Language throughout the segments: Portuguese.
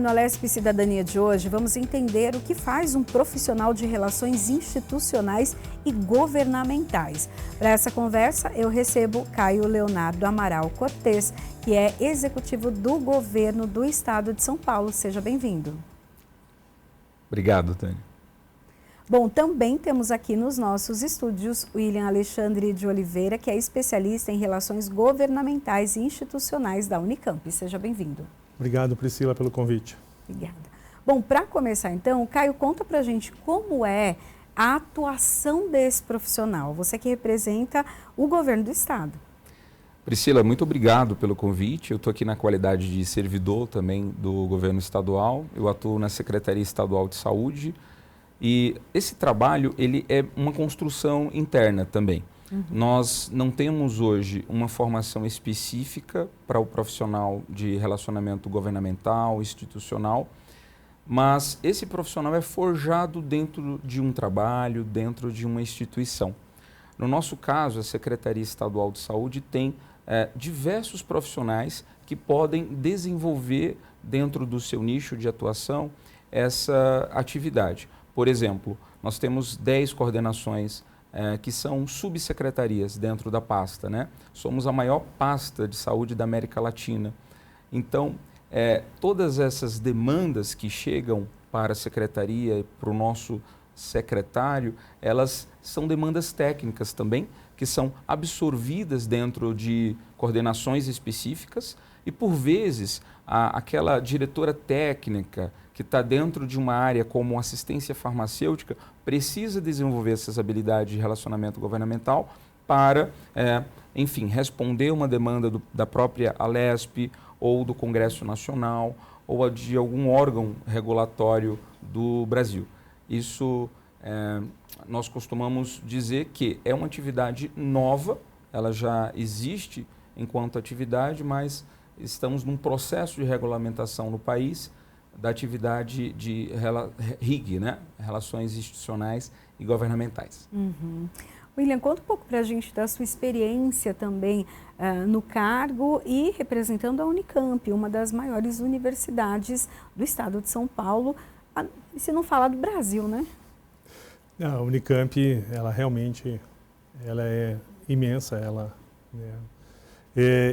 no Alesp Cidadania de hoje, vamos entender o que faz um profissional de relações institucionais e governamentais. Para essa conversa, eu recebo Caio Leonardo Amaral Cortes, que é executivo do governo do estado de São Paulo. Seja bem-vindo. Obrigado, Tânia. Bom, também temos aqui nos nossos estúdios o William Alexandre de Oliveira, que é especialista em relações governamentais e institucionais da Unicamp. Seja bem-vindo. Obrigado, Priscila, pelo convite. Obrigada. Bom, para começar então, Caio, conta para a gente como é a atuação desse profissional, você que representa o governo do estado. Priscila, muito obrigado pelo convite. Eu estou aqui na qualidade de servidor também do governo estadual. Eu atuo na Secretaria Estadual de Saúde e esse trabalho ele é uma construção interna também. Nós não temos hoje uma formação específica para o profissional de relacionamento governamental, institucional, mas esse profissional é forjado dentro de um trabalho, dentro de uma instituição. No nosso caso, a Secretaria Estadual de Saúde tem diversos profissionais que podem desenvolver dentro do seu nicho de atuação essa atividade. Por exemplo, nós temos 10 coordenações que são subsecretarias dentro da pasta, né? Somos a maior pasta de saúde da América Latina. Então, todas essas demandas que chegam para a secretaria e para o nosso secretário, elas são demandas técnicas também, que são absorvidas dentro de coordenações específicas e, por vezes, aquela diretora técnica que está dentro de uma área como assistência farmacêutica precisa desenvolver essas habilidades de relacionamento governamental para, enfim, responder uma demanda da própria Alesp ou do Congresso Nacional ou de algum órgão regulatório do Brasil. Isso nós costumamos dizer que é uma atividade nova, ela já existe enquanto atividade, mas estamos num processo de regulamentação no país da atividade de RIG, né? Relações Institucionais e Governamentais. William, conta um pouco para a gente da sua experiência também no cargo e representando a Unicamp, uma das maiores universidades do estado de São Paulo, se não falar do Brasil, né? A Unicamp, ela realmente ela é imensa.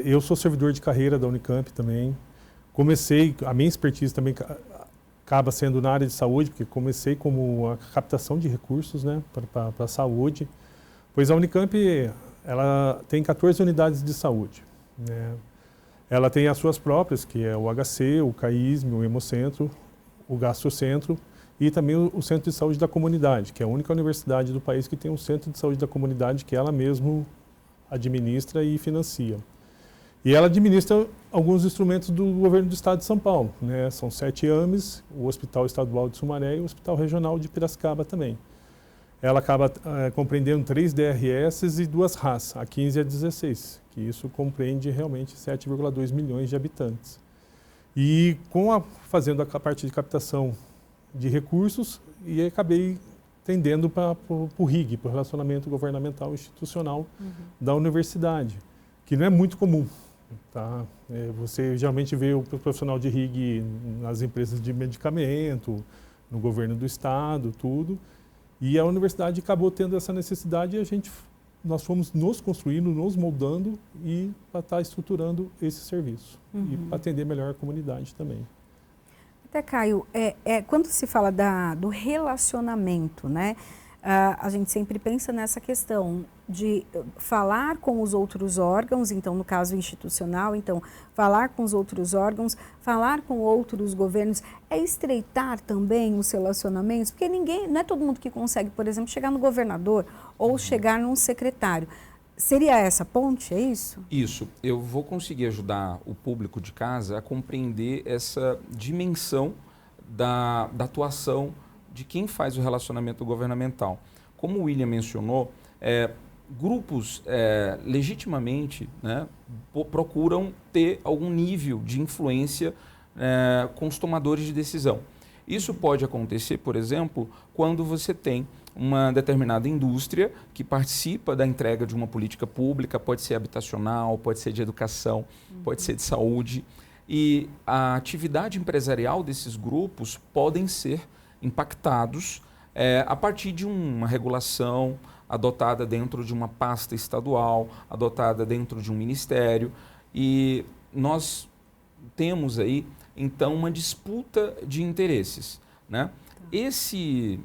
Eu sou servidor de carreira da Unicamp também. A minha expertise também acaba sendo na área de saúde, porque comecei como a captação de recursos, né, para a saúde, pois a Unicamp ela tem 14 unidades de saúde, né. Ela tem as suas próprias, que é o HC, o CAISM, o Hemocentro, o Gastrocentro e também o Centro de Saúde da Comunidade, que é a única universidade do país que tem um Centro de Saúde da Comunidade que ela mesma administra e financia. E ela administra alguns instrumentos do governo do estado de São Paulo, né? São 7 AMES, o Hospital Estadual de Sumaré e o Hospital Regional de Piracicaba também. Ela acaba compreendendo 3 DRS e 2 RAS, a 15 e a 16, que isso compreende realmente 7,2 milhões de habitantes. E fazendo a parte de captação de recursos, e acabei tendendo para o RIG, para o Relacionamento Governamental Institucional da universidade, que não é muito comum. Tá? Você geralmente vê o profissional de RIG nas empresas de medicamento, no governo do estado, tudo. E a universidade acabou tendo essa necessidade e nós fomos nos construindo, nos moldando e para estar estruturando esse serviço. E para atender melhor a comunidade também. Até, Caio, quando se fala do relacionamento, né? A gente sempre pensa nessa questão de falar com os outros órgãos, então no caso institucional, então falar com os outros órgãos, falar com outros governos, estreitar também os relacionamentos, porque não é todo mundo que consegue, por exemplo, chegar no governador ou chegar num secretário. Seria essa ponte, é isso? Isso. Eu vou conseguir ajudar o público de casa a compreender essa dimensão da atuação de quem faz o relacionamento governamental. Como o William mencionou, grupos legitimamente, né, procuram ter algum nível de influência com os tomadores de decisão. Isso pode acontecer, por exemplo, quando você tem uma determinada indústria que participa da entrega de uma política pública, pode ser habitacional, pode ser de educação, pode ser de saúde. e a atividade empresarial desses grupos podem ser impactados a partir de uma regulação adotada dentro de uma pasta estadual, adotada dentro de um ministério, e nós temos aí, então, uma disputa de interesses, né? Esse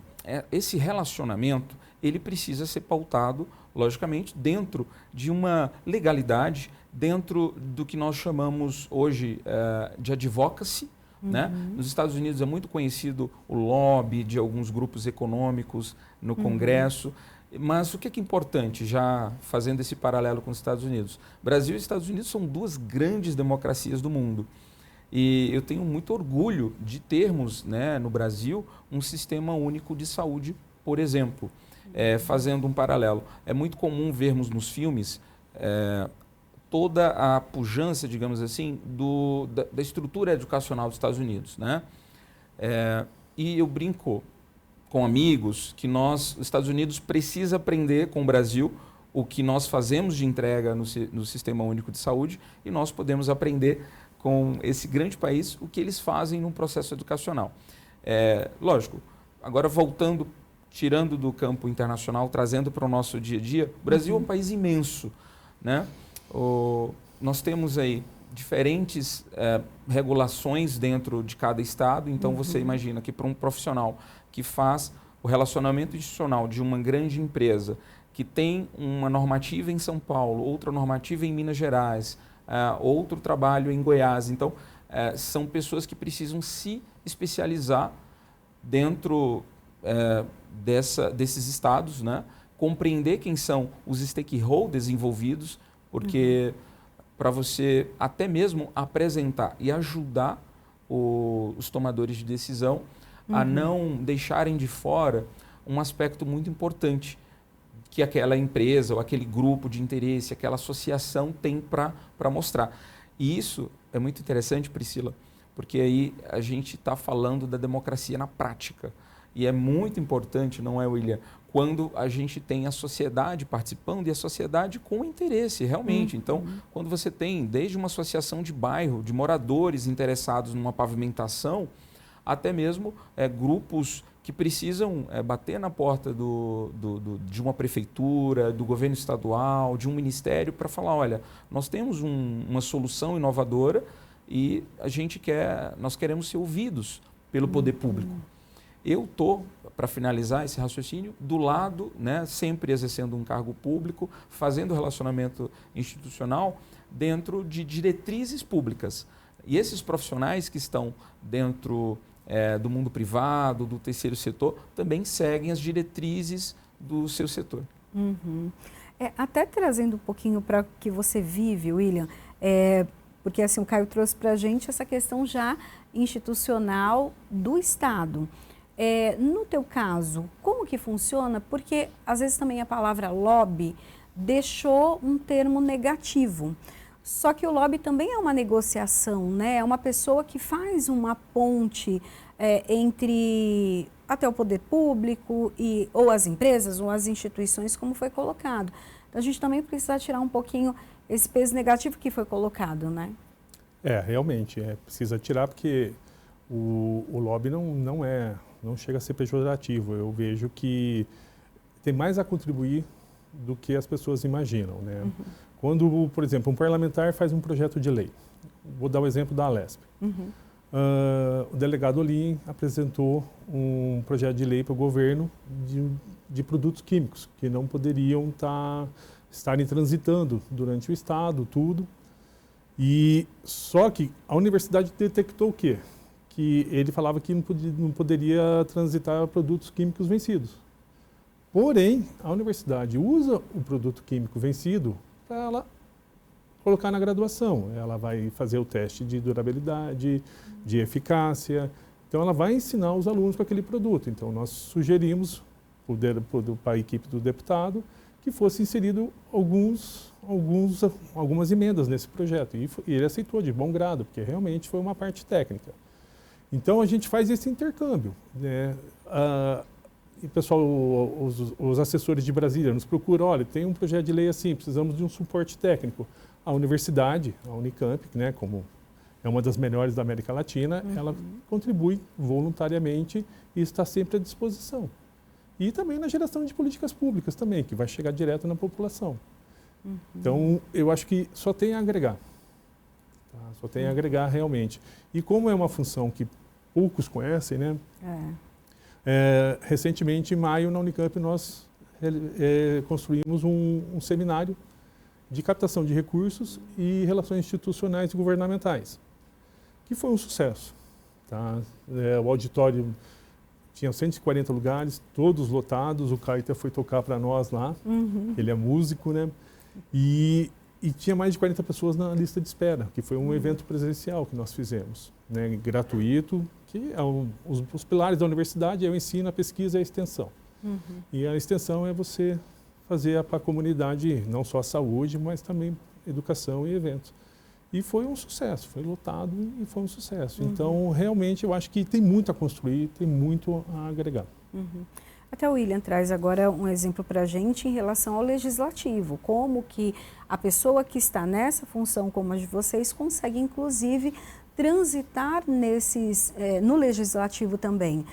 relacionamento, ele precisa ser pautado, logicamente, dentro de uma legalidade, dentro do que nós chamamos hoje de advocacy, né? Nos Estados Unidos é muito conhecido o lobby de alguns grupos econômicos no Congresso, mas o que é importante, já fazendo esse paralelo com os Estados Unidos? Brasil e Estados Unidos são duas grandes democracias do mundo. E eu tenho muito orgulho de termos, né, no Brasil, um sistema único de saúde, por exemplo. Fazendo um paralelo, é muito comum vermos nos filmes toda a pujança, digamos assim, da estrutura educacional dos Estados Unidos, né? E eu brinco com amigos que os Estados Unidos precisa aprender com o Brasil o que nós fazemos de entrega no Sistema Único de Saúde, e nós podemos aprender com esse grande país o que eles fazem no processo educacional. Lógico, agora voltando, tirando do campo internacional, trazendo para o nosso dia a dia, o Brasil é um país imenso, né? Nós temos aí diferentes regulações dentro de cada estado, então você imagina que para um profissional que faz o relacionamento institucional de uma grande empresa, que tem uma normativa em São Paulo, outra normativa em Minas Gerais, outro trabalho em Goiás, então são pessoas que precisam se especializar dentro desses estados, né? Compreender quem são os stakeholders envolvidos, porque para você até mesmo apresentar e ajudar os tomadores de decisão a não deixarem de fora um aspecto muito importante que aquela empresa ou aquele grupo de interesse, aquela associação tem para mostrar. E isso é muito interessante, Priscila, porque aí a gente está falando da democracia na prática. E é muito importante, não é, William, quando a gente tem a sociedade participando e a sociedade com interesse, realmente. Então, quando você tem desde uma associação de bairro, de moradores interessados numa pavimentação, até mesmo grupos que precisam bater na porta de uma prefeitura, do governo estadual, de um ministério, para falar, olha, nós temos uma solução inovadora e nós queremos ser ouvidos pelo poder público. Eu estou, para finalizar esse raciocínio, do lado, né, sempre exercendo um cargo público, fazendo relacionamento institucional dentro de diretrizes públicas. E esses profissionais que estão dentro do mundo privado, do terceiro setor, também seguem as diretrizes do seu setor. Até trazendo um pouquinho para o que você vive, William, porque assim, o Caio trouxe para a gente essa questão já institucional do Estado. No teu caso, como que funciona? Porque às vezes também a palavra lobby deixou um termo negativo. Só que o lobby também é uma negociação, né? É uma pessoa que faz uma ponte entre até o poder público ou as empresas ou as instituições, como foi colocado. Então a gente também precisa tirar um pouquinho esse peso negativo que foi colocado, né? Realmente, precisa tirar porque o lobby não chega a ser pejorativo. Eu vejo que tem mais a contribuir do que as pessoas imaginam, né? Quando, por exemplo, um parlamentar faz um projeto de lei, vou dar o exemplo da Alesp. O delegado Olim apresentou um projeto de lei para o governo de produtos químicos que não poderiam estarem transitando durante o estado, tudo. E só que a universidade detectou o quê? Que ele falava que não poderia transitar produtos químicos vencidos. Porém, a universidade usa o produto químico vencido para ela colocar na graduação. Ela vai fazer o teste de durabilidade, de eficácia. Então, ela vai ensinar os alunos com aquele produto. Então, nós sugerimos para a equipe do deputado que fosse inserido algumas emendas nesse projeto. E ele aceitou de bom grado, porque realmente foi uma parte técnica. Então, a gente faz esse intercâmbio, né? E, pessoal, os assessores de Brasília nos procuram, olha, tem um projeto de lei assim, precisamos de um suporte técnico. A universidade, a Unicamp, né, como é uma das melhores da América Latina, ela contribui voluntariamente e está sempre à disposição. E também na geração de políticas públicas também, que vai chegar direto na população. Então, eu acho que só tem a agregar. Tá? Só tem a agregar realmente. E como é uma função que poucos conhecem, né? Recentemente, em maio, na Unicamp, nós construímos um seminário de captação de recursos e relações institucionais e governamentais, que foi um sucesso. Tá? O auditório tinha 140 lugares, todos lotados, o Caeta foi tocar para nós lá, ele é músico, né? E tinha mais de 40 pessoas na lista de espera, que foi um evento presencial que nós fizemos, né? Gratuito, que é os pilares da universidade é o ensino, a pesquisa e a extensão. E a extensão é você fazer para a comunidade não só a saúde, mas também educação e eventos. E foi um sucesso, foi lotado e foi um sucesso. Então, realmente, eu acho que tem muito a construir, tem muito a agregar. Até o William traz agora um exemplo para a gente em relação ao legislativo, como que a pessoa que está nessa função como a de vocês consegue, inclusive, transitar no legislativo também.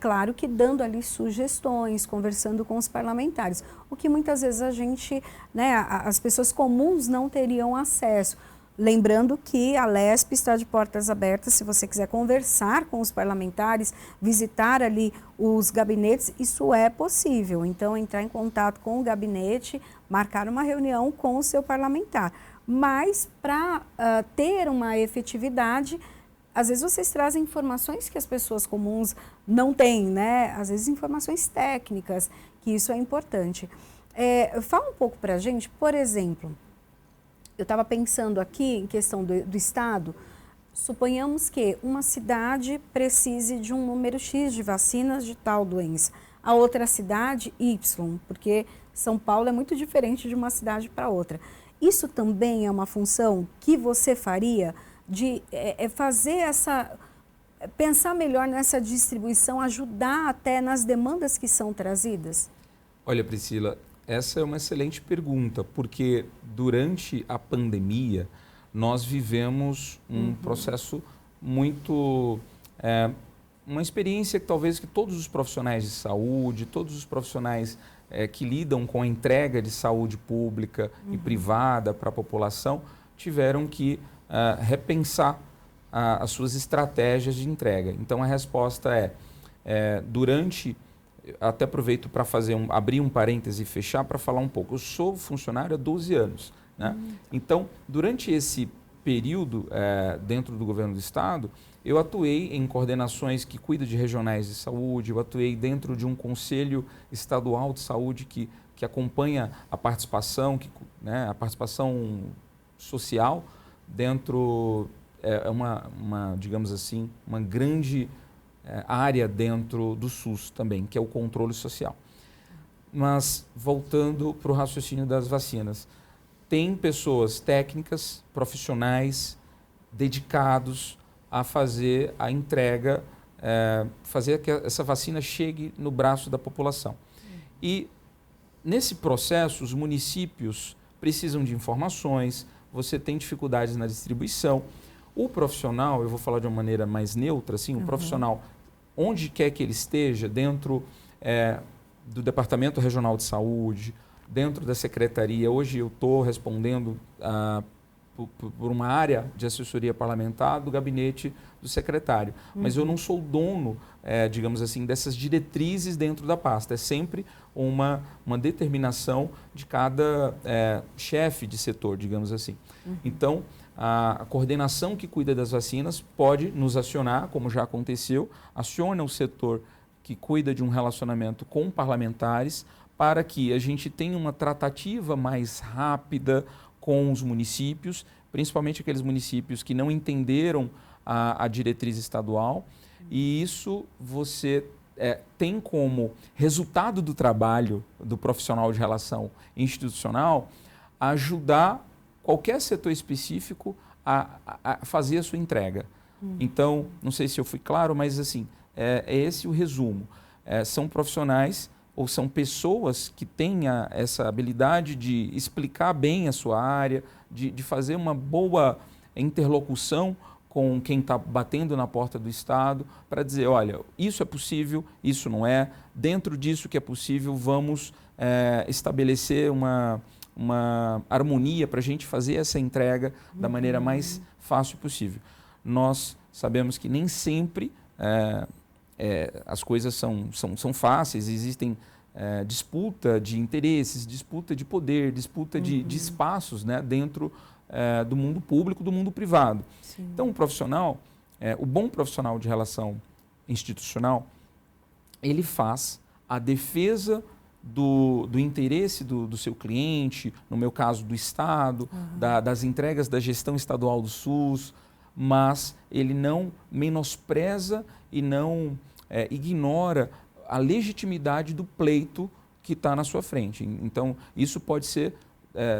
Claro que dando ali sugestões, conversando com os parlamentares, o que muitas vezes a gente, né, as pessoas comuns não teriam acesso. Lembrando que a LESP está de portas abertas, se você quiser conversar com os parlamentares, visitar ali os gabinetes, isso é possível. Então, entrar em contato com o gabinete, marcar uma reunião com o seu parlamentar. Mas, para ter uma efetividade, às vezes vocês trazem informações que as pessoas comuns não têm, né? Às vezes informações técnicas, que isso é importante. Fala um pouco para a gente, por exemplo, eu estava pensando aqui em questão do Estado, suponhamos que uma cidade precise de um número X de vacinas de tal doença, a outra cidade Y, porque São Paulo é muito diferente de uma cidade para outra. Isso também é uma função que você faria de fazer pensar melhor nessa distribuição, ajudar até nas demandas que são trazidas? Olha, Priscila, essa é uma excelente pergunta, porque durante a pandemia nós vivemos um processo muito... uma experiência que talvez que todos os profissionais de saúde, todos os profissionais que lidam com a entrega de saúde pública e privada para a população tiveram que repensar as suas estratégias de entrega. Então a resposta até aproveito para abrir um parêntese e fechar para falar um pouco. Eu sou funcionário há 12 anos. Né? Então, durante esse período dentro do governo do Estado, eu atuei em coordenações que cuidam de regionais de saúde, eu atuei dentro de um conselho estadual de saúde que acompanha a participação, a participação social dentro, digamos assim, uma grande área dentro do SUS também, que é o controle social. Mas, voltando para o raciocínio das vacinas, tem pessoas técnicas, profissionais, dedicados a fazer a entrega, fazer que essa vacina chegue no braço da população. E, nesse processo, os municípios precisam de informações, você tem dificuldades na distribuição. O profissional, eu vou falar de uma maneira mais neutra, assim, o profissional, onde quer que ele esteja, dentro do Departamento Regional de Saúde, dentro da Secretaria, hoje eu estou respondendo por uma área de assessoria parlamentar do gabinete do secretário, mas eu não sou dono, digamos assim, dessas diretrizes dentro da pasta, é sempre uma determinação de cada chefe de setor, digamos assim. Então, a coordenação que cuida das vacinas pode nos acionar, como já aconteceu, aciona o setor que cuida de um relacionamento com parlamentares para que a gente tenha uma tratativa mais rápida com os municípios, principalmente aqueles municípios que não entenderam a diretriz estadual, e isso você tem como resultado do trabalho do profissional de relação institucional ajudar qualquer setor específico a fazer a sua entrega. Então, não sei se eu fui claro, mas assim, é esse o resumo. São profissionais ou são pessoas que têm essa habilidade de explicar bem a sua área, de fazer uma boa interlocução com quem está batendo na porta do Estado para dizer, olha, isso é possível, isso não é, dentro disso que é possível, vamos estabelecer uma harmonia para a gente fazer essa entrega da maneira mais fácil possível. Nós sabemos que nem sempre as coisas são fáceis, existem disputa de interesses, disputa de poder, disputa de espaços, né, dentro do mundo público, do mundo privado. Sim. Então, o bom profissional de relação institucional, ele faz a defesa do interesse do seu cliente, no meu caso do Estado, das entregas da gestão estadual do SUS, mas ele não menospreza e não ignora a legitimidade do pleito que está na sua frente. Então, isso pode ser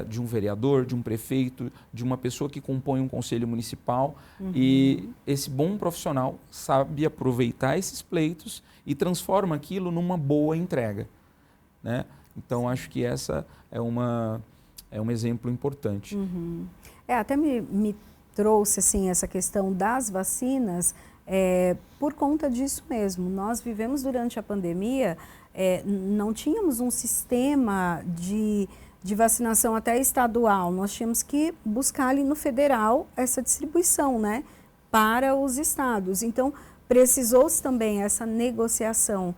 de um vereador, de um prefeito, de uma pessoa que compõe um conselho municipal, e esse bom profissional sabe aproveitar esses pleitos e transforma aquilo numa boa entrega, né? Então, acho que essa é um exemplo importante. Até me trouxe assim, essa questão das vacinas por conta disso mesmo. Nós vivemos durante a pandemia, não tínhamos um sistema de vacinação até estadual, nós tínhamos que buscar ali no federal essa distribuição, né, para os estados. Então, precisou-se também essa negociação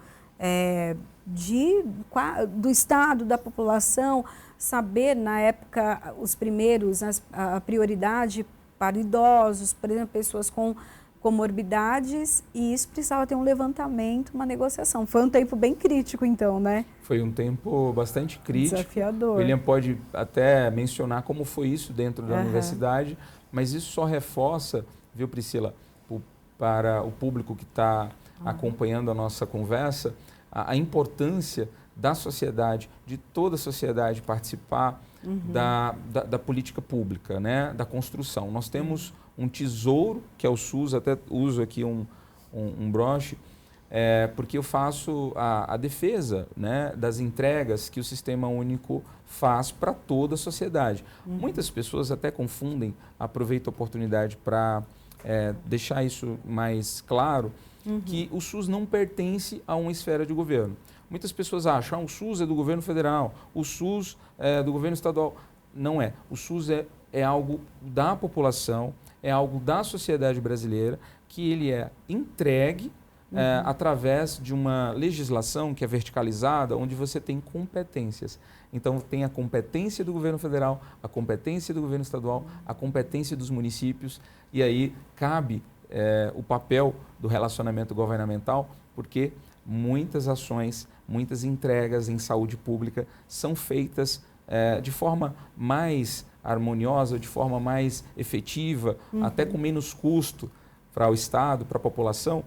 do estado, da população, saber na época os primeiros, a prioridade para idosos, por exemplo, pessoas com comorbidades, e isso precisava ter um levantamento, uma negociação. Foi um tempo bem crítico, então, né? Foi um tempo bastante crítico. Desafiador. O William pode até mencionar como foi isso dentro da universidade, mas isso só reforça, viu, Priscila, para o público que está acompanhando a nossa conversa, a importância da sociedade, de toda a sociedade participar da política pública, né, da construção. Nós temos um tesouro, que é o SUS, até uso aqui um broche, porque eu faço a defesa, né, das entregas que o Sistema Único faz para toda a sociedade. Muitas pessoas até confundem, aproveito a oportunidade para deixar isso mais claro, que o SUS não pertence a uma esfera de governo. Muitas pessoas acham, o SUS é do governo federal, o SUS é do governo estadual. Não é. O SUS é algo da população, é algo da sociedade brasileira, que ele é entregue através de uma legislação que é verticalizada, onde você tem competências. Então, tem a competência do governo federal, a competência do governo estadual, a competência dos municípios, e aí cabe o papel do relacionamento governamental, porque muitas ações, muitas entregas em saúde pública são feitas de forma mais harmoniosa, de forma mais efetiva, até com menos custo para o Estado, para a população,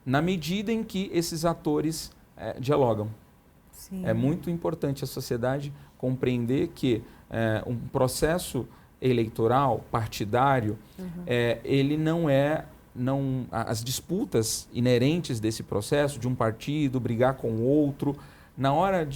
na medida em que esses atores dialogam. Sim. É muito importante a sociedade compreender que um processo eleitoral, partidário, ele as disputas inerentes desse processo, de um partido brigar com o outro, na hora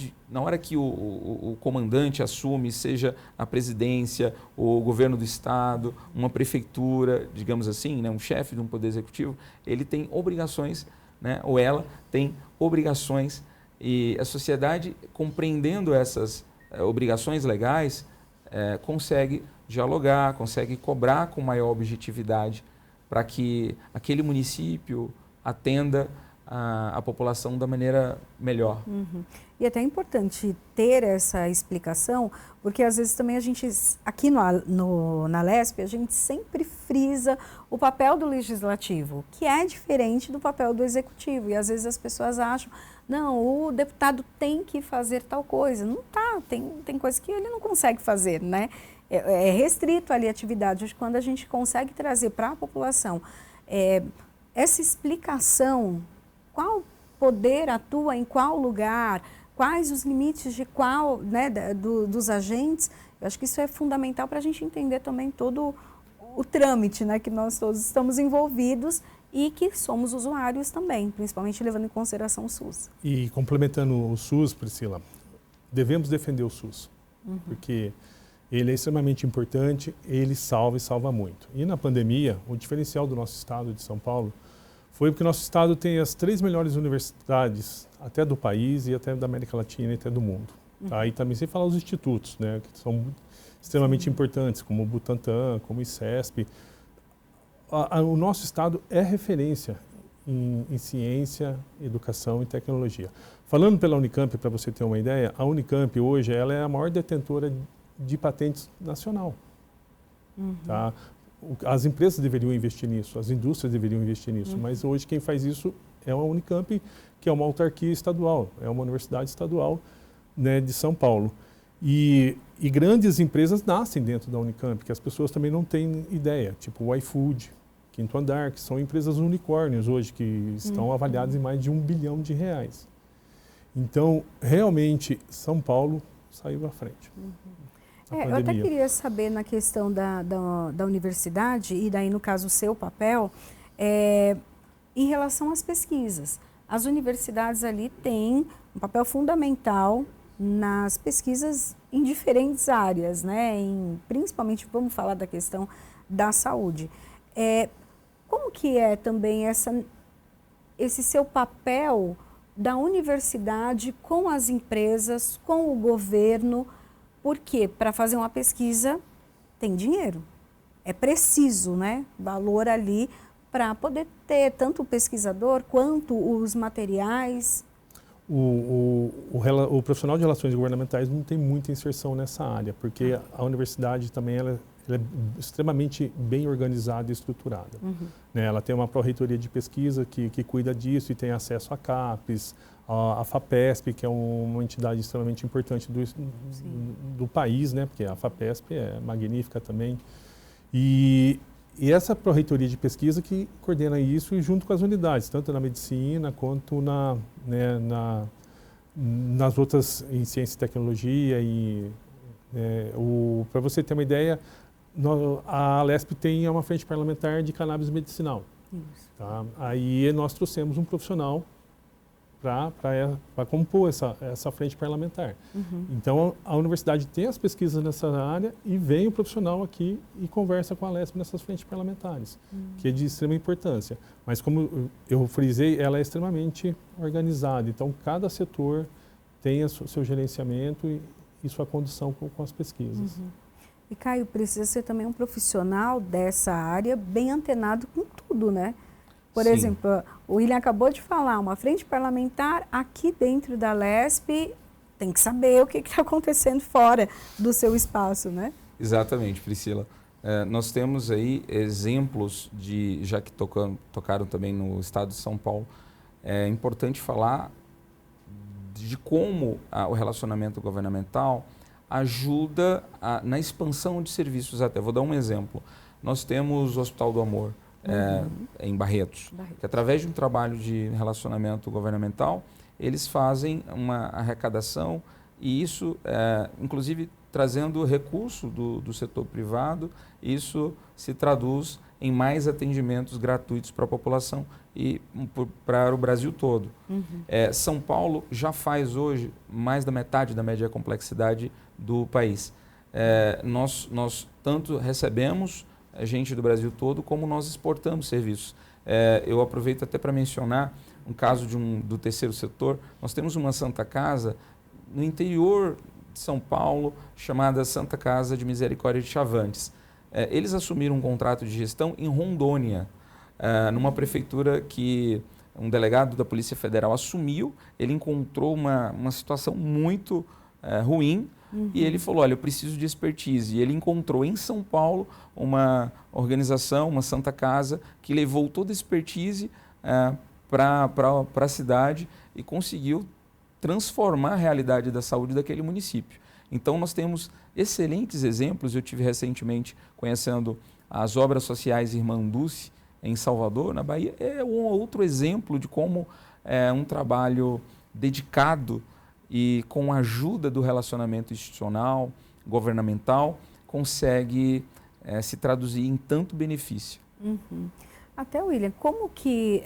que o comandante assume, seja a presidência, o governo do Estado, uma prefeitura, digamos assim, né, um chefe de um poder executivo, ele tem obrigações, né, ou ela tem obrigações, e a sociedade, compreendendo essas obrigações legais, consegue dialogar, consegue cobrar com maior objetividade para que aquele município atenda a população da maneira melhor. E até é importante ter essa explicação, porque às vezes também a gente, aqui na LESP, a gente sempre frisa o papel do legislativo, que é diferente do papel do executivo. E às vezes as pessoas acham, não, o deputado tem que fazer tal coisa. Não tá, tem coisa que ele não consegue fazer, né? É restrito ali a atividade. Quando a gente consegue trazer para a população essa explicação, qual poder atua em qual lugar, quais os limites de qual, né, dos agentes, eu acho que isso é fundamental para a gente entender também todo o trâmite, né, que nós todos estamos envolvidos e que somos usuários também, principalmente levando em consideração o SUS. E complementando o SUS, Priscila, devemos defender o SUS, porque Ele é extremamente importante, ele salva e salva muito. E na pandemia, o diferencial do nosso estado de São Paulo foi porque o nosso estado tem as 3 melhores universidades, até do país e até da América Latina e até do mundo. Tá? E também sem falar os institutos, né, que são extremamente importantes, como o Butantan, como o ICESP. O nosso estado é referência em ciência, educação e tecnologia. Falando pela Unicamp, para você ter uma ideia, a Unicamp hoje ela é a maior detentora de patentes nacional. Tá? As empresas deveriam investir nisso, as indústrias deveriam investir nisso, mas hoje quem faz isso é a Unicamp, que é uma autarquia estadual, é uma universidade estadual, né, de São Paulo. E grandes empresas nascem dentro da Unicamp, que as pessoas também não têm ideia, tipo o iFood, Quinto Andar, que são empresas unicórnios hoje, que estão avaliadas em mais de R$1 bilhão. Então, realmente, São Paulo saiu à frente. Eu até queria saber na questão da universidade, e daí no caso o seu papel, em relação às pesquisas. As universidades ali têm um papel fundamental nas pesquisas em diferentes áreas, né? Principalmente, vamos falar da questão da saúde. Como que é também esse seu papel da universidade com as empresas, com o governo? Porque para fazer uma pesquisa tem dinheiro, é preciso, né? Valor ali para poder ter tanto o pesquisador quanto os materiais. O profissional de relações governamentais não tem muita inserção nessa área, porque a universidade também ela é extremamente bem organizada e estruturada. Né? Ela tem uma pró-reitoria de pesquisa que cuida disso e tem acesso a CAPES, a FAPESP, que é uma entidade extremamente importante do país, né? Porque a FAPESP é magnífica também. E essa pró-reitoria de pesquisa que coordena isso junto com as unidades, tanto na medicina quanto nas outras, em ciência e tecnologia. Para você ter uma ideia, a Alesp tem uma frente parlamentar de cannabis medicinal. Tá? Aí nós trouxemos um profissional para compor essa frente parlamentar. Então, a universidade tem as pesquisas nessa área e vem o profissional aqui e conversa com a Alesp nessas frentes parlamentares, que é de extrema importância. Mas, como eu frisei, ela é extremamente organizada. Então, cada setor tem o seu gerenciamento e sua condução com as pesquisas. E, Caio, precisa ser também um profissional dessa área bem antenado com tudo, né? Por exemplo, o William acabou de falar, uma frente parlamentar aqui dentro da Alesp tem que saber o que está acontecendo fora do seu espaço, né? Exatamente, Priscila. Nós temos aí exemplos já que tocaram também no estado de São Paulo, é importante falar de como o relacionamento governamental ajuda na expansão de serviços até. Vou dar um exemplo. Nós temos o Hospital do Amor, em Barretos, que através de um trabalho de relacionamento governamental, eles fazem uma arrecadação e isso, inclusive, trazendo recurso do setor privado, isso se traduz em mais atendimentos gratuitos para a população e para o Brasil todo. São Paulo já faz hoje mais da metade da média complexidade do país. Nós tanto recebemos gente do Brasil todo, como nós exportamos serviços. Eu aproveito até para mencionar um caso do terceiro setor. Nós temos uma Santa Casa no interior de São Paulo, chamada Santa Casa de Misericórdia de Chavantes. Eles assumiram um contrato de gestão em Rondônia, numa prefeitura que um delegado da Polícia Federal assumiu. Ele encontrou uma situação muito ruim, e ele falou, olha, eu preciso de expertise. E ele encontrou em São Paulo uma organização, uma Santa Casa, que levou toda a expertise para a cidade e conseguiu transformar a realidade da saúde daquele município. Então, nós temos excelentes exemplos. Eu tive recentemente conhecendo as obras sociais Irmã Dulce, em Salvador, na Bahia. É um outro exemplo de como um trabalho dedicado e com a ajuda do relacionamento institucional, governamental, consegue se traduzir em tanto benefício. Até, William, como que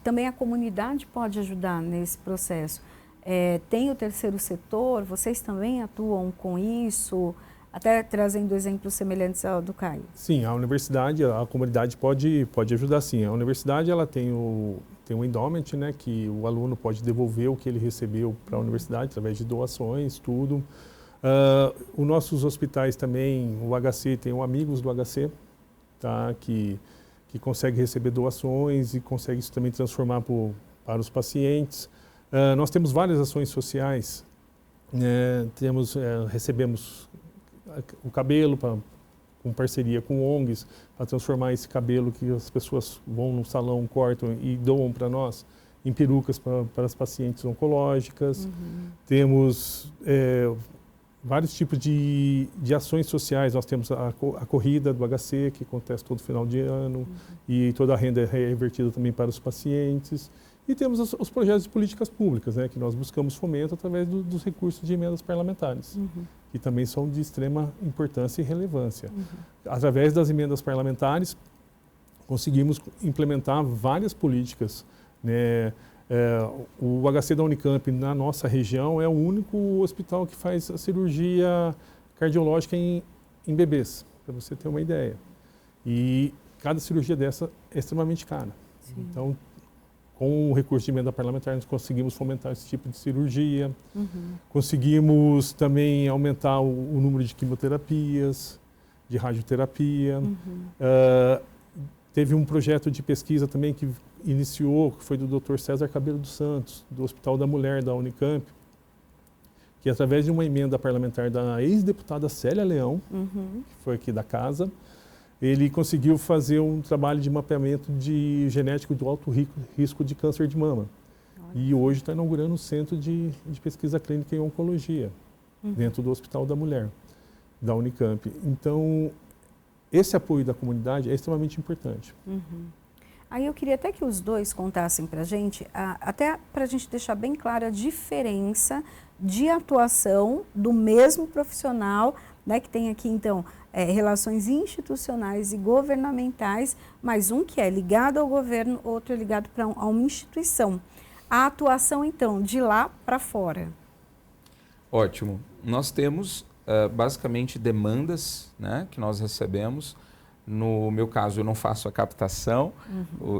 também a comunidade pode ajudar nesse processo? Tem o terceiro setor, vocês também atuam com isso? até trazendo exemplos semelhantes ao do Caio. Sim, a universidade, a comunidade pode ajudar sim. A universidade ela tem um endowment, né, que o aluno pode devolver o que ele recebeu para a universidade através de doações, tudo. Os nossos hospitais também, o HC, tem o Amigos do HC, tá, que consegue receber doações e consegue isso também transformar para os pacientes. Nós temos várias ações sociais, recebemos o cabelo com parceria com ONGs para transformar esse cabelo que as pessoas vão no salão, cortam e doam para nós em perucas para as pacientes oncológicas. Temos vários tipos de ações sociais. Nós temos a corrida do HC, que acontece todo final de ano, e toda a renda é revertida também para os pacientes. E temos os projetos de políticas públicas, né, que nós buscamos fomento através dos recursos de emendas parlamentares, que também são de extrema importância e relevância. Através das emendas parlamentares, conseguimos implementar várias políticas, né. O HC da Unicamp, na nossa região, é o único hospital que faz a cirurgia cardiológica em bebês, para você ter uma ideia. E cada cirurgia dessa é extremamente cara. Sim. Então, com o recurso de emenda parlamentar, nós conseguimos fomentar esse tipo de cirurgia. Conseguimos também aumentar o número de quimioterapias, de radioterapia. Teve um projeto de pesquisa também que iniciou, que foi do Dr. César Cabelo dos Santos, do Hospital da Mulher da Unicamp, que através de uma emenda parlamentar da ex-deputada Célia Leão, que foi aqui da casa, ele conseguiu fazer um trabalho de mapeamento genético de alto risco de câncer de mama. E hoje está inaugurando um centro de pesquisa clínica em oncologia, dentro do Hospital da Mulher, da Unicamp. Então, esse apoio da comunidade é extremamente importante. Aí eu queria até que os dois contassem para a gente, até para a gente deixar bem clara a diferença de atuação do mesmo profissional, né, que tem aqui, então, relações institucionais e governamentais, mas um que é ligado ao governo, outro é ligado a uma instituição. A atuação, então, de lá para fora. Ótimo. Nós temos, basicamente, demandas, né, que nós recebemos. No meu caso, eu não faço a captação,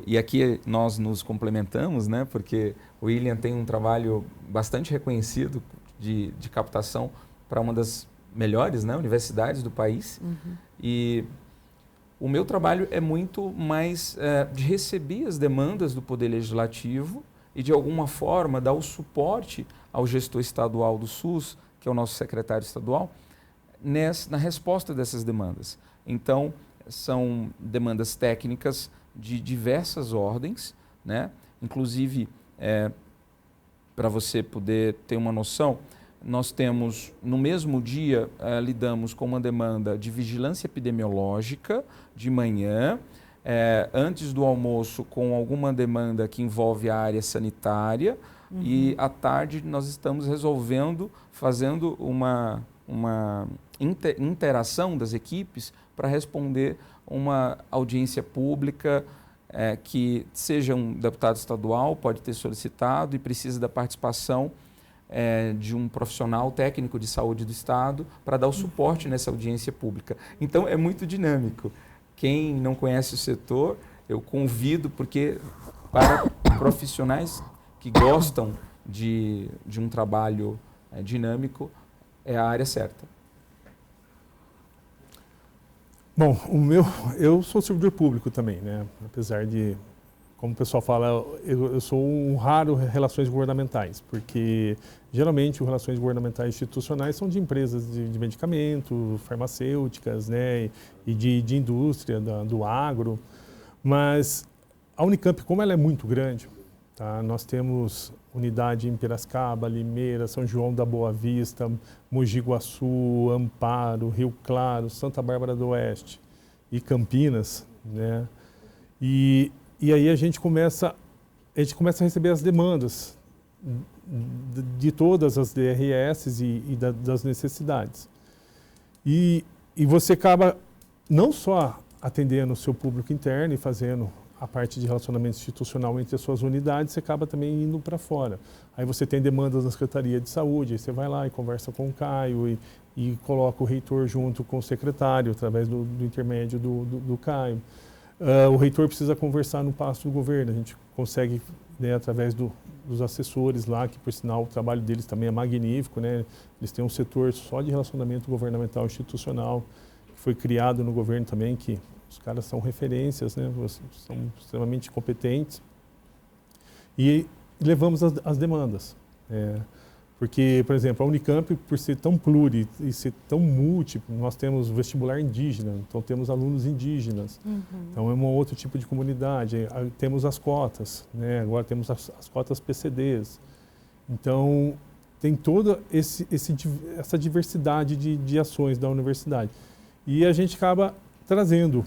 e aqui nós nos complementamos, né, porque o William tem um trabalho bastante reconhecido de captação para uma das melhores, né, universidades do país. E o meu trabalho é muito mais de receber as demandas do Poder Legislativo e, de alguma forma, dar o suporte ao gestor estadual do SUS, que é o nosso secretário estadual, na resposta dessas demandas. Então, são demandas técnicas de diversas ordens, né? Inclusive, para você poder ter uma noção, nós temos, no mesmo dia, lidamos com uma demanda de vigilância epidemiológica de manhã, antes do almoço com alguma demanda que envolve a área sanitária, e à tarde nós estamos fazendo uma interação das equipes para responder uma audiência pública que seja um deputado estadual, pode ter solicitado e precisa da participação de um profissional técnico de saúde do Estado para dar o suporte nessa audiência pública. Então, é muito dinâmico. Quem não conhece o setor, eu convido, porque para profissionais que gostam de um trabalho dinâmico, é a área certa. Bom, eu sou servidor público também, né? Apesar de, como o pessoal fala, eu sou um raro relações governamentais, porque geralmente as relações governamentais institucionais são de empresas de medicamento, farmacêuticas, né? E de indústria, do agro. Mas a Unicamp, como ela é muito grande, tá? Nós temos unidade em Piracicaba, Limeira, São João da Boa Vista, Mogi Guaçu, Amparo, Rio Claro, Santa Bárbara do Oeste e Campinas, né? E aí a gente começa a receber as demandas de todas as DRS e das necessidades. E você acaba não só atendendo o seu público interno e fazendo a parte de relacionamento institucional entre as suas unidades, você acaba também indo para fora. Aí você tem demandas da Secretaria de Saúde, aí você vai lá e conversa com o Caio e coloca o reitor junto com o secretário, através do intermédio do Caio. O reitor precisa conversar no passo do governo, a gente consegue, né, através dos assessores lá, que por sinal o trabalho deles também é magnífico, né? Eles têm um setor só de relacionamento governamental institucional, que foi criado no governo também, que os caras são referências, né? São extremamente competentes. E levamos as demandas. Porque, por exemplo, a Unicamp, por ser tão pluri e ser tão múltiplo, nós temos vestibular indígena, então temos alunos indígenas. Então é um outro tipo de comunidade. Temos as cotas, né? Agora temos as cotas PCDs. Então tem toda essa diversidade de ações da universidade. E a gente acaba trazendo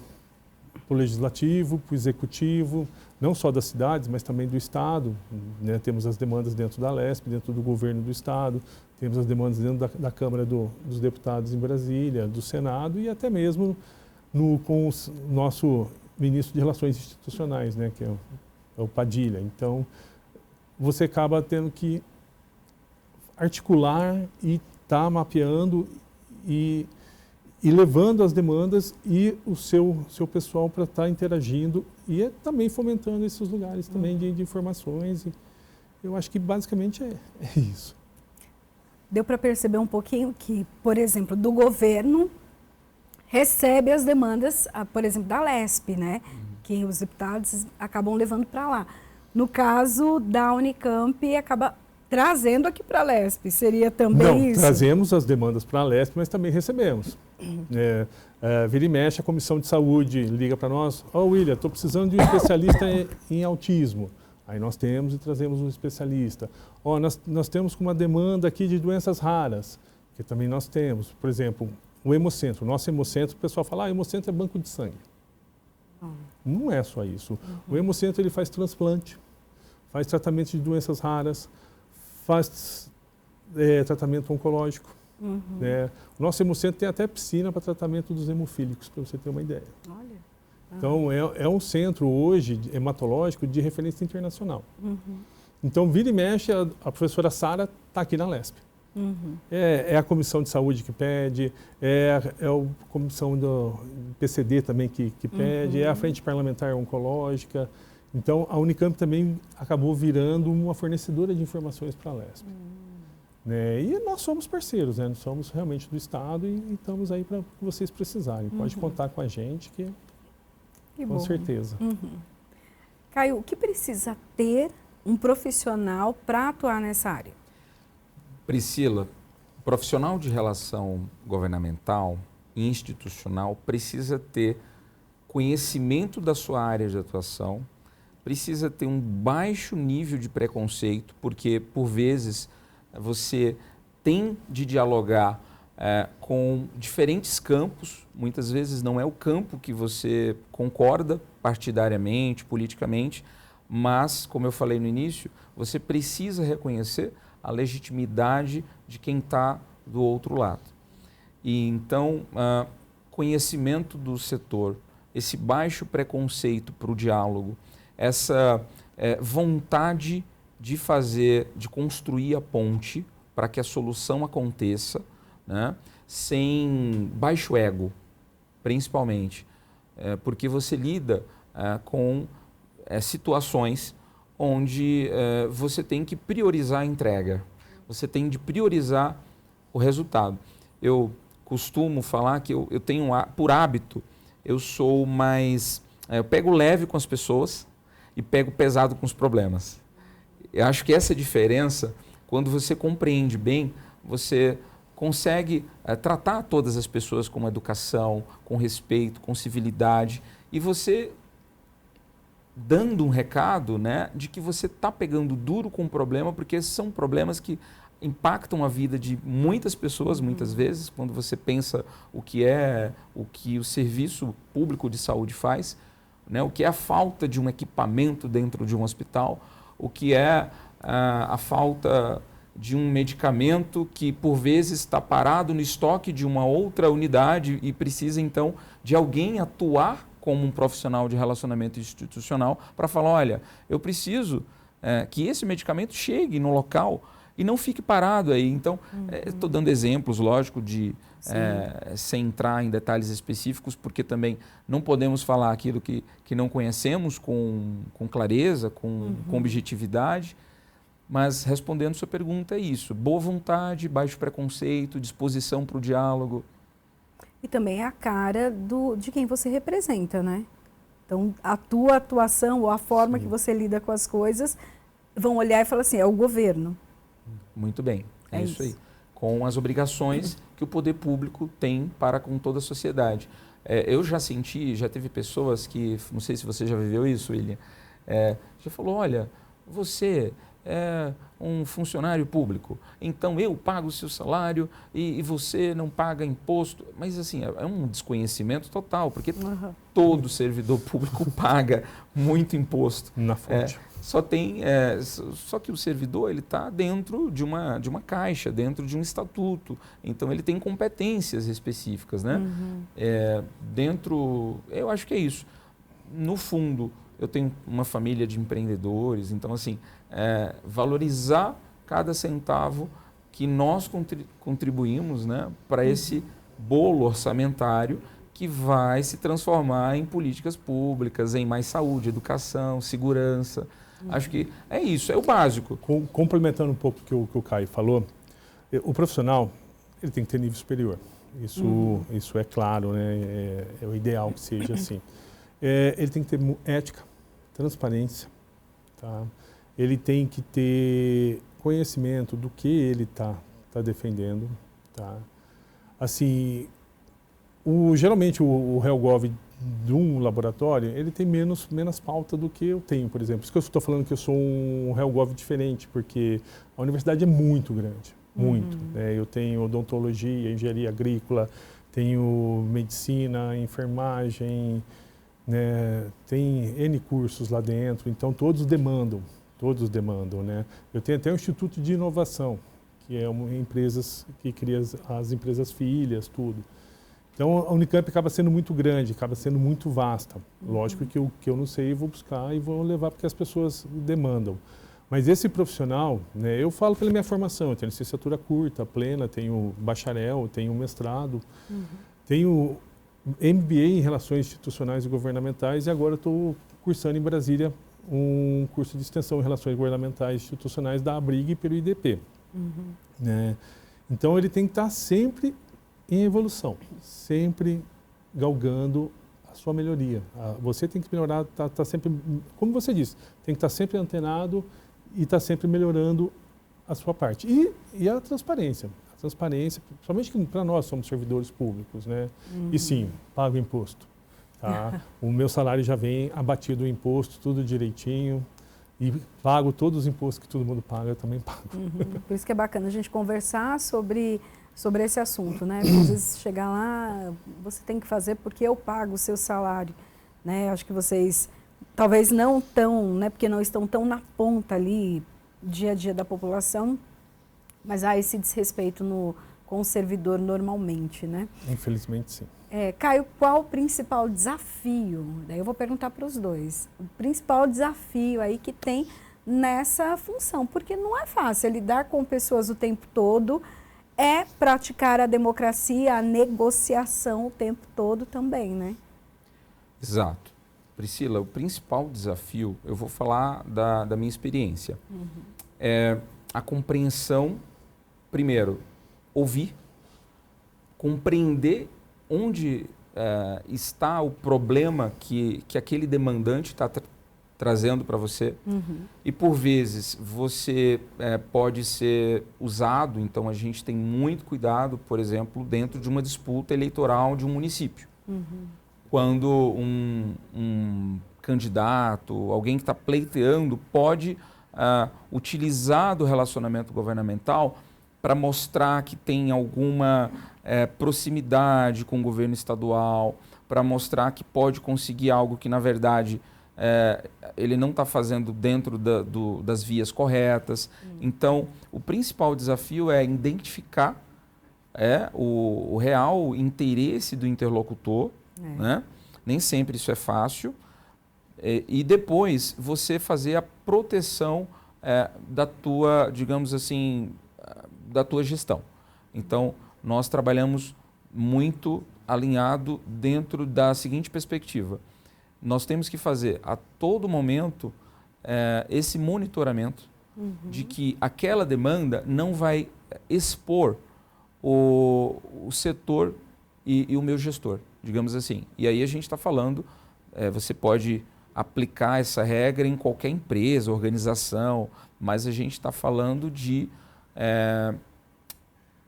para o legislativo, para o executivo, não só das cidades, mas também do Estado, né? Temos as demandas dentro da Lesp, dentro do governo do Estado, temos as demandas dentro da Câmara dos Deputados em Brasília, do Senado e até mesmo com o nosso ministro de Relações Institucionais, né? Que é o Padilha. Então, você acaba tendo que articular e estar mapeando e levando as demandas e o seu pessoal para estar interagindo e também fomentando esses lugares também de informações. E eu acho que basicamente é isso. Deu para perceber um pouquinho que, por exemplo, do governo recebe as demandas, por exemplo, da Lesp, né? Que os deputados acabam levando para lá. No caso da Unicamp, acaba trazendo aqui para a Lesp. Seria também Não, isso? trazemos as demandas para a Lesp, mas também recebemos. Vira e mexe, a Comissão de Saúde liga para nós, William, estou precisando de um especialista em autismo. Aí nós temos e trazemos um especialista. Nós temos uma demanda aqui de doenças raras, que também nós temos. Por exemplo, o Hemocentro. O nosso Hemocentro, o pessoal fala, Hemocentro é banco de sangue. Não é só isso. O Hemocentro ele faz transplante, faz tratamento de doenças raras, faz tratamento oncológico. O nosso Hemocentro tem até piscina para tratamento dos hemofílicos, para você ter uma ideia. Olha. Então, é um centro hoje hematológico de referência internacional. Então, vira e mexe, a professora Sara está aqui na Lesp. É a Comissão de Saúde que pede, é a Comissão do PCD também que pede, é a Frente Parlamentar Oncológica. Então, a Unicamp também acabou virando uma fornecedora de informações para a Lesp. E nós somos parceiros, né? Nós somos realmente do Estado e estamos aí para o que vocês precisarem. Pode contar com a gente, que com certeza. Caio, o que precisa ter um profissional para atuar nessa área? Priscila, o profissional de relação governamental e institucional precisa ter conhecimento da sua área de atuação, precisa ter um baixo nível de preconceito, porque, por vezes, você tem de dialogar com diferentes campos, muitas vezes não é o campo que você concorda partidariamente, politicamente, mas, como eu falei no início, você precisa reconhecer a legitimidade de quem está do outro lado. E então, conhecimento do setor, esse baixo preconceito para o diálogo, essa vontade de construir a ponte para que a solução aconteça, né, sem baixo ego, principalmente, porque você lida com situações onde você tem que priorizar a entrega, você tem de priorizar o resultado. Eu costumo falar que eu tenho, por hábito, eu sou mais... eu pego leve com as pessoas e pego pesado com os problemas. Eu acho que essa diferença, quando você compreende bem, você consegue tratar todas as pessoas com educação, com respeito, com civilidade, e você dando um recado, né, de que você está pegando duro com o problema, porque esses são problemas que impactam a vida de muitas pessoas, muitas vezes, quando você pensa o que o serviço público de saúde faz, né, o que é a falta de um equipamento dentro de um hospital, o que é a falta de um medicamento que, por vezes, está parado no estoque de uma outra unidade e precisa, então, de alguém atuar como um profissional de relacionamento institucional para falar, olha, eu preciso que esse medicamento chegue no local e não fique parado aí. Então, estou dando exemplos, lógico, sem entrar em detalhes específicos, porque também não podemos falar aquilo que não conhecemos com clareza, com objetividade. Mas, respondendo sua pergunta, é isso. Boa vontade, baixo preconceito, disposição para o diálogo. E também é a cara de quem você representa, né? Então, a tua atuação ou a forma que você lida com as coisas, vão olhar e falar assim, é o governo. Muito bem, é isso aí. Com as obrigações que o poder público tem para com toda a sociedade. Eu já senti, já teve pessoas que, não sei se você já viveu isso, William, já falou, olha, você é um funcionário público, então eu pago o seu salário e você não paga imposto. Mas assim, é um desconhecimento total, porque todo servidor público paga muito imposto. Na fonte. Só que o servidor ele está dentro de uma caixa, dentro de um estatuto, então ele tem competências específicas, né? Eu acho que é isso. No fundo, eu tenho uma família de empreendedores, então assim, valorizar cada centavo que nós contribuímos, né, para esse bolo orçamentário que vai se transformar em políticas públicas, em mais saúde, educação, segurança. Acho que é isso, é o básico. Complementando um pouco o que o Caio falou, o profissional ele tem que ter nível superior. Isso é claro, né? É o ideal que seja assim. Ele tem que ter ética, transparência, tá? Ele tem que ter conhecimento do que ele está defendendo, tá? Assim, geralmente o HealthGov de um laboratório, ele tem menos pauta do que eu tenho, por exemplo. Por isso que eu estou falando que eu sou um HealthGov diferente, porque a universidade é muito grande, muito. Né? Eu tenho odontologia, engenharia agrícola, tenho medicina, enfermagem, né? Tem N cursos lá dentro, então todos demandam, né? Eu tenho até um Instituto de Inovação, que é uma empresa que cria as empresas filhas, tudo. Então, a Unicamp acaba sendo muito grande, acaba sendo muito vasta. Lógico que o que eu não sei, eu vou buscar e vou levar porque as pessoas demandam. Mas esse profissional, né, eu falo pela minha formação, eu tenho licenciatura curta, plena, tenho bacharel, tenho mestrado, tenho MBA em Relações Institucionais e Governamentais e agora estou cursando em Brasília um curso de extensão em Relações Governamentais e Institucionais da ABRIG e pelo IDP. Né? Então, ele tem que estar sempre em evolução, sempre galgando a sua melhoria. Você tem que melhorar, tá sempre, como você disse, tem que estar sempre antenado e estar sempre melhorando a sua parte. E a transparência. A transparência, somente para nós somos servidores públicos, né? E sim, pago imposto. Tá? O meu salário já vem abatido o imposto, tudo direitinho. E pago todos os impostos que todo mundo paga, eu também pago. Por isso que é bacana a gente conversar sobre esse assunto, né? Porque às vezes chegar lá, você tem que fazer porque eu pago o seu salário, né? Acho que vocês talvez não tão, né? Porque não estão tão na ponta ali, dia a dia da população, mas há esse desrespeito com o servidor normalmente, né? Infelizmente, sim. Caio, qual o principal desafio? Daí eu vou perguntar para os dois. O principal desafio aí que tem nessa função, porque não é fácil lidar com pessoas o tempo todo, é praticar a democracia, a negociação o tempo todo também, né? Exato. Priscila, o principal desafio, eu vou falar da minha experiência, é a compreensão, primeiro, ouvir, compreender onde está o problema que aquele demandante está trazendo para você. E, por vezes, você pode ser usado, então a gente tem muito cuidado, por exemplo, dentro de uma disputa eleitoral de um município. Quando um candidato, alguém que está pleiteando, pode utilizar do relacionamento governamental para mostrar que tem alguma proximidade com o governo estadual, para mostrar que pode conseguir algo que, na verdade, ele não está fazendo dentro das vias corretas. Então, o principal desafio é identificar o real interesse do interlocutor, né? Nem sempre isso é fácil. E depois você fazer a proteção da tua, digamos assim, da tua gestão. Então, nós trabalhamos muito alinhado dentro da seguinte perspectiva. Nós temos que fazer a todo momento esse monitoramento de que aquela demanda não vai expor o setor e o meu gestor, digamos assim. E aí a gente está falando, você pode aplicar essa regra em qualquer empresa, organização, mas a gente está falando de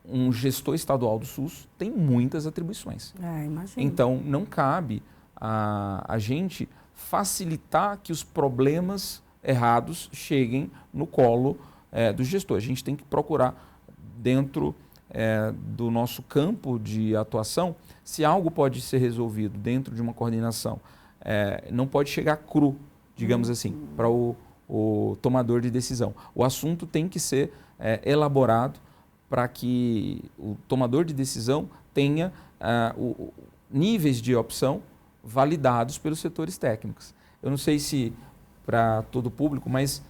um gestor estadual do SUS tem muitas atribuições. Imagino. Então, não cabe a gente facilitar que os problemas errados cheguem no colo do gestor. A gente tem que procurar, dentro do nosso campo de atuação, se algo pode ser resolvido dentro de uma coordenação, não pode chegar cru, digamos assim, para o tomador de decisão. O assunto tem que ser elaborado para que o tomador de decisão tenha níveis de opção validados pelos setores técnicos. Eu não sei se para todo o público, mas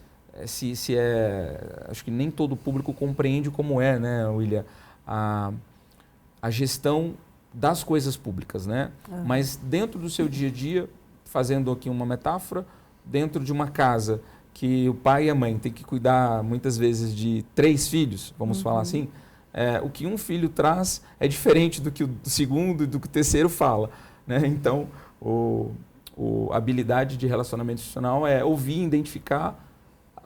acho que nem todo o público compreende como né, William, a gestão das coisas públicas, né? Mas dentro do seu dia a dia, fazendo aqui uma metáfora, dentro de uma casa que o pai e a mãe têm que cuidar muitas vezes de 3 filhos, vamos falar assim, o que um filho traz é diferente do que o segundo e do que o terceiro fala, né? Então, a habilidade de relacionamento institucional é ouvir, identificar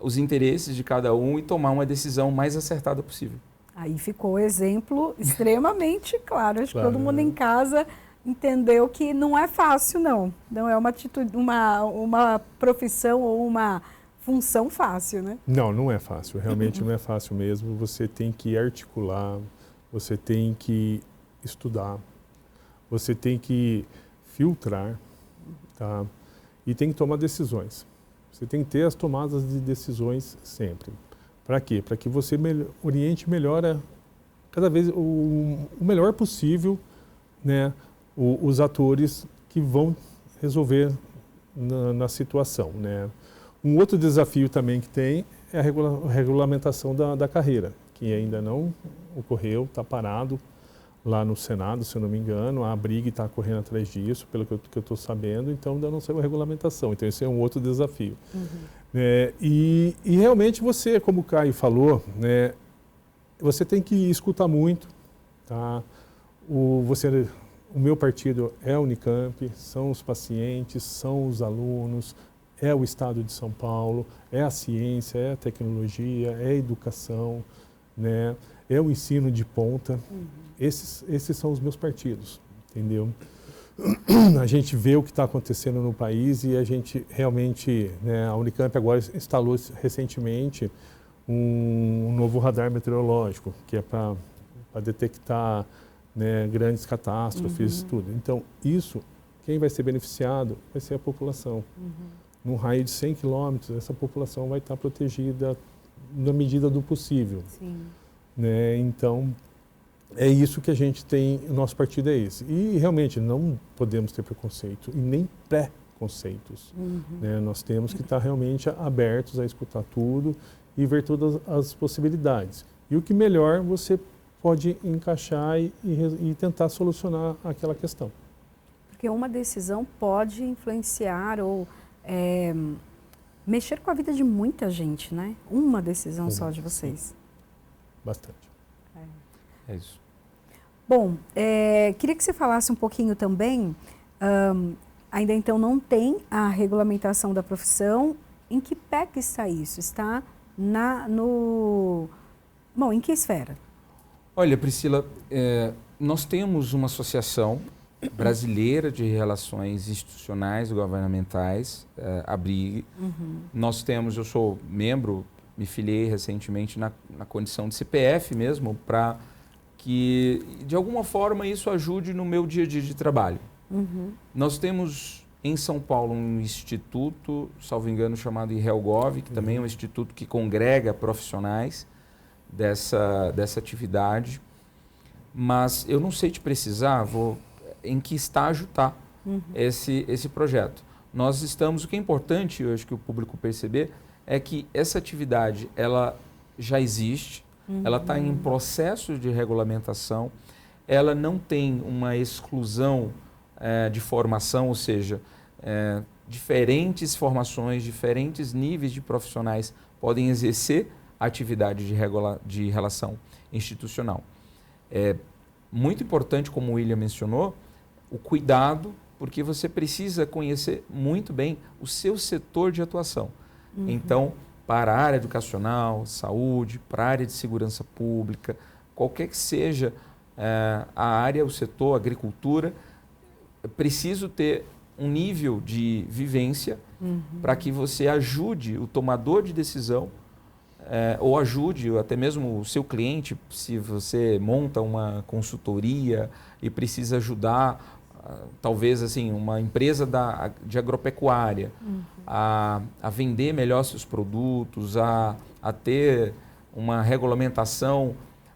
os interesses de cada um e tomar uma decisão mais acertada possível. Aí ficou o exemplo extremamente claro. Acho que todo mundo em casa entendeu que não é fácil, não. Não é uma atitude, uma profissão ou uma função fácil, né? Não é fácil. Realmente não é fácil mesmo. Você tem que articular, você tem que estudar, você tem que filtrar, tá? E tem que tomar decisões. Você tem que ter as tomadas de decisões sempre. Para quê? Para que você oriente e melhora cada vez o melhor possível, né, os atores que vão resolver na situação, né? Um outro desafio também que tem é a regulamentação da carreira, que ainda não ocorreu, está parado lá no Senado, se eu não me engano. A ABRIG está correndo atrás disso, pelo que eu estou sabendo, então ainda não saiu a regulamentação. Então esse é um outro desafio. E realmente você, como o Caio falou, né, você tem que escutar muito, tá? O meu partido é a Unicamp, são os pacientes, são os alunos, é o Estado de São Paulo, é a ciência, é a tecnologia, é a educação, né, é o ensino de ponta. Esses são os meus partidos, entendeu? A gente vê o que está acontecendo no país e a gente realmente, né, a Unicamp agora instalou recentemente um novo radar meteorológico, que é para detectar, né, grandes catástrofes e tudo. Então, quem vai ser beneficiado vai ser a população. Num raio de 100 quilômetros, essa população vai estar protegida na medida do possível. Né? Então, é isso que a gente tem, o nosso partido é esse. E realmente não podemos ter preconceito e nem pré-conceitos. Né? Nós temos que estar realmente abertos a escutar tudo e ver todas as possibilidades. E o que melhor você pode encaixar e tentar solucionar aquela questão. Porque uma decisão pode influenciar ou mexer com a vida de muita gente, né? Uma decisão só de vocês. Bastante. É isso. Bom, queria que você falasse um pouquinho também, ainda então não tem a regulamentação da profissão. Em que pé que está isso? Está bom, em que esfera? Olha, Priscila, nós temos uma associação brasileira de relações institucionais e governamentais, a ABRIG. Eu sou membro, me filiei recentemente na condição de CPF mesmo, para que, de alguma forma, isso ajude no meu dia a dia de trabalho. Nós temos em São Paulo um instituto, salvo engano, chamado IRELGOV, que também é um instituto que congrega profissionais dessa atividade. Mas eu não sei te precisar, em que estágio está esse projeto. Nós estamos, o que é importante, eu acho que o público perceber, é que essa atividade ela já existe, ela está em processo de regulamentação, ela não tem uma exclusão de formação, ou seja, diferentes formações, diferentes níveis de profissionais podem exercer a atividade de relação institucional. É muito importante, como o William mencionou, o cuidado, porque você precisa conhecer muito bem o seu setor de atuação. Então, para a área educacional, saúde, para a área de segurança pública, qualquer que seja a área, o setor, agricultura, é preciso ter um nível de vivência para que você ajude o tomador de decisão ou ajude até mesmo o seu cliente, se você monta uma consultoria e precisa ajudar talvez assim uma empresa de agropecuária a vender melhor seus produtos, a ter uma regulamentação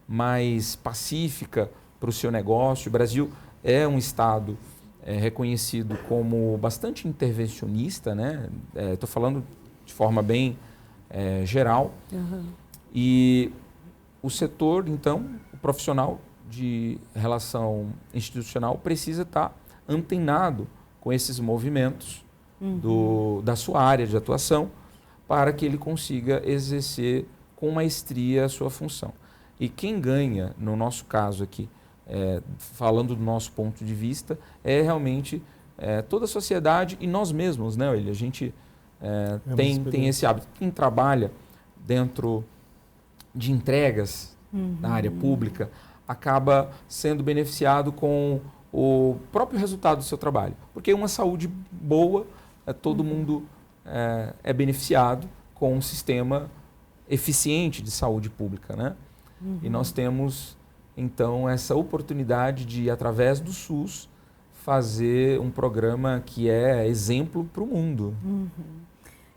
mais pacífica para o seu negócio. O Brasil é um estado reconhecido como bastante intervencionista, né? Estou falando de forma bem geral. E o setor, então, o profissional de relação institucional precisa estar antenado com esses movimentos da sua área de atuação para que ele consiga exercer com maestria a sua função. E quem ganha, no nosso caso aqui, falando do nosso ponto de vista, é realmente toda a sociedade e nós mesmos, né, William? A gente tem esse hábito. Quem trabalha dentro de entregas na área pública acaba sendo beneficiado com o próprio resultado do seu trabalho. Porque uma saúde boa, todo mundo é beneficiado com um sistema eficiente de saúde pública, né? E nós temos, então, essa oportunidade de, através do SUS, fazer um programa que é exemplo para o mundo.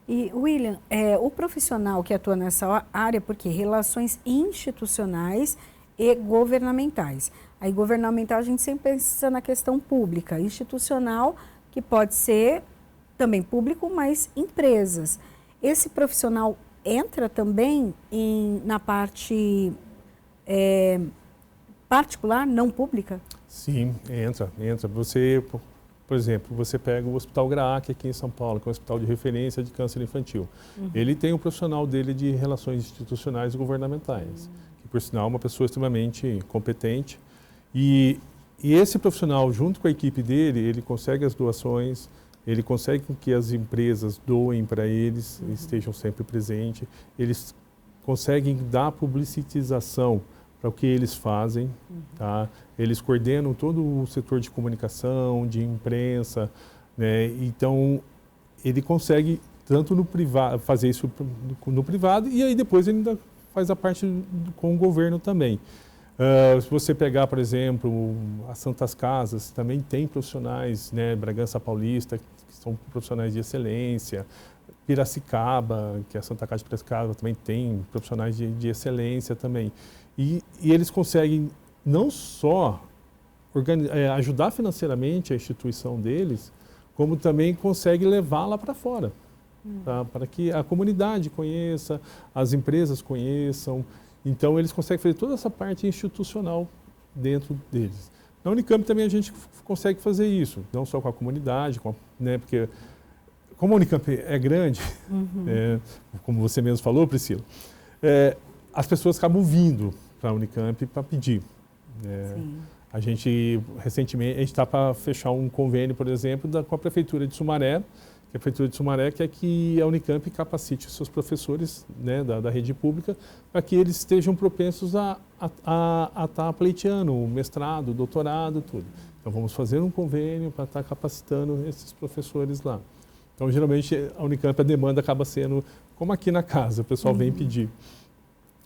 E, William, o profissional que atua nessa área, porque relações institucionais e governamentais. Aí, governamental, a gente sempre pensa na questão pública. Institucional, que pode ser também público, mas empresas. Esse profissional entra também na parte particular, não pública? Sim, entra. Você, por exemplo, você pega o Hospital Graac aqui em São Paulo, que é um hospital de referência de câncer infantil. Ele tem um profissional dele de relações institucionais e governamentais, que, por sinal, é uma pessoa extremamente competente. E esse profissional, junto com a equipe dele, ele consegue as doações, ele consegue que as empresas doem para eles, estejam sempre presentes, eles conseguem dar publicitização para o que eles fazem, tá? Eles coordenam todo o setor de comunicação, de imprensa, né? Então, ele consegue tanto no privado, fazer isso no privado e aí depois ele ainda faz a parte com o governo também. Se você pegar, por exemplo, as Santas Casas, também tem profissionais, né? Bragança Paulista, que são profissionais de excelência. Piracicaba, que é a Santa Casa de Piracicaba, também tem profissionais de excelência também. E eles conseguem não só ajudar financeiramente a instituição deles, como também conseguem levá-la para fora, tá? Para que a comunidade conheça, as empresas conheçam. Então, eles conseguem fazer toda essa parte institucional dentro deles. Na Unicamp também a gente consegue fazer isso, não só com a comunidade, né? Porque como a Unicamp é grande, como você mesmo falou, Priscila, as pessoas acabam vindo para a Unicamp para pedir. A gente, recentemente, está para fechar um convênio, por exemplo, com a Prefeitura de Sumaré, que a Prefeitura de Sumaré quer que a Unicamp capacite os seus professores, né, da rede pública para que eles estejam propensos a estar pleiteando o mestrado, o doutorado, tudo. Então, vamos fazer um convênio para estar capacitando esses professores lá. Então, geralmente, a Unicamp, a demanda acaba sendo, como aqui na casa, o pessoal vem pedir.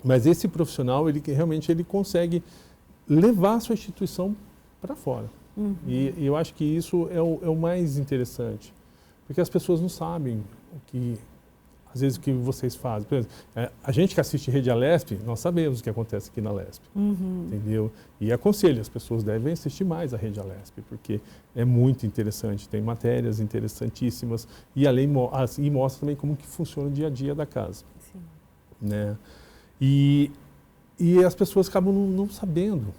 Mas esse profissional, ele realmente consegue levar a sua instituição para fora. E eu acho que isso é o mais interessante. Porque as pessoas não sabem às vezes, o que vocês fazem. Por exemplo, a gente que assiste Rede Alesp, nós sabemos o que acontece aqui na Alesp, entendeu? E aconselho, as pessoas devem assistir mais a Rede Alesp, porque é muito interessante, tem matérias interessantíssimas e mostra também como que funciona o dia a dia da casa. Sim. Né? E as pessoas acabam não sabendo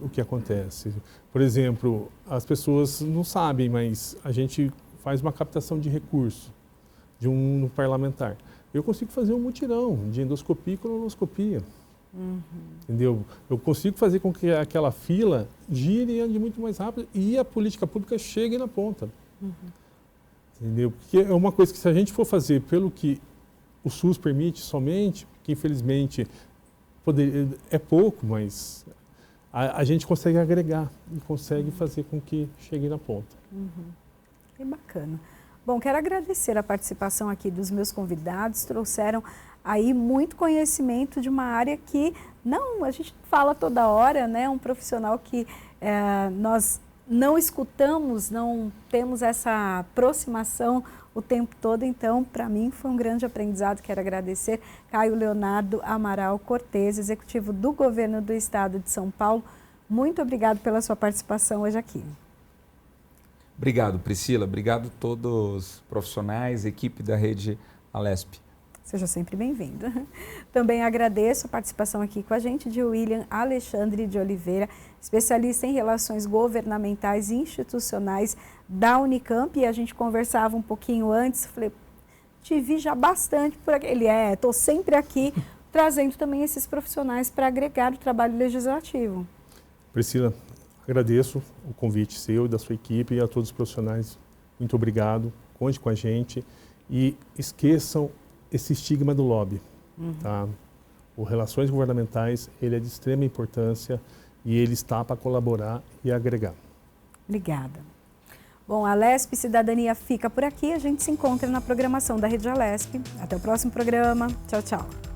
o que acontece. Por exemplo, as pessoas não sabem, mas a gente faz uma captação de recurso de um parlamentar. Eu consigo fazer um mutirão de endoscopia e colonoscopia. Entendeu? Eu consigo fazer com que aquela fila gire e ande muito mais rápido e a política pública chegue na ponta. Entendeu? Porque é uma coisa que, se a gente for fazer pelo que o SUS permite somente, que infelizmente é pouco, mas a gente consegue agregar e consegue fazer com que chegue na ponta. Que bacana. Bom, quero agradecer a participação aqui dos meus convidados, trouxeram aí muito conhecimento de uma área que a gente fala toda hora, né? Um profissional que nós não escutamos, não temos essa aproximação o tempo todo, então, para mim, foi um grande aprendizado. Quero agradecer Caio Leonardo Amaral Cortez, executivo do Governo do Estado de São Paulo. Muito obrigado pela sua participação hoje aqui. Obrigado, Priscila. Obrigado a todos os profissionais, equipe da Rede Alesp. Seja sempre bem-vindo. Também agradeço a participação aqui com a gente de William Alexandre de Oliveira, especialista em relações governamentais e institucionais da Unicamp. E a gente conversava um pouquinho antes, falei, te vi já bastante por aqui. Ele estou sempre aqui, trazendo também esses profissionais para agregar o trabalho legislativo. Priscila, agradeço o convite seu e da sua equipe e a todos os profissionais. Muito obrigado, conte com a gente e esqueçam esse estigma do lobby. Tá? O Relações Governamentais, ele é de extrema importância e ele está para colaborar e agregar. Obrigada. Bom, a Alesp Cidadania fica por aqui. A gente se encontra na programação da Rede Alesp. Até o próximo programa. Tchau, tchau.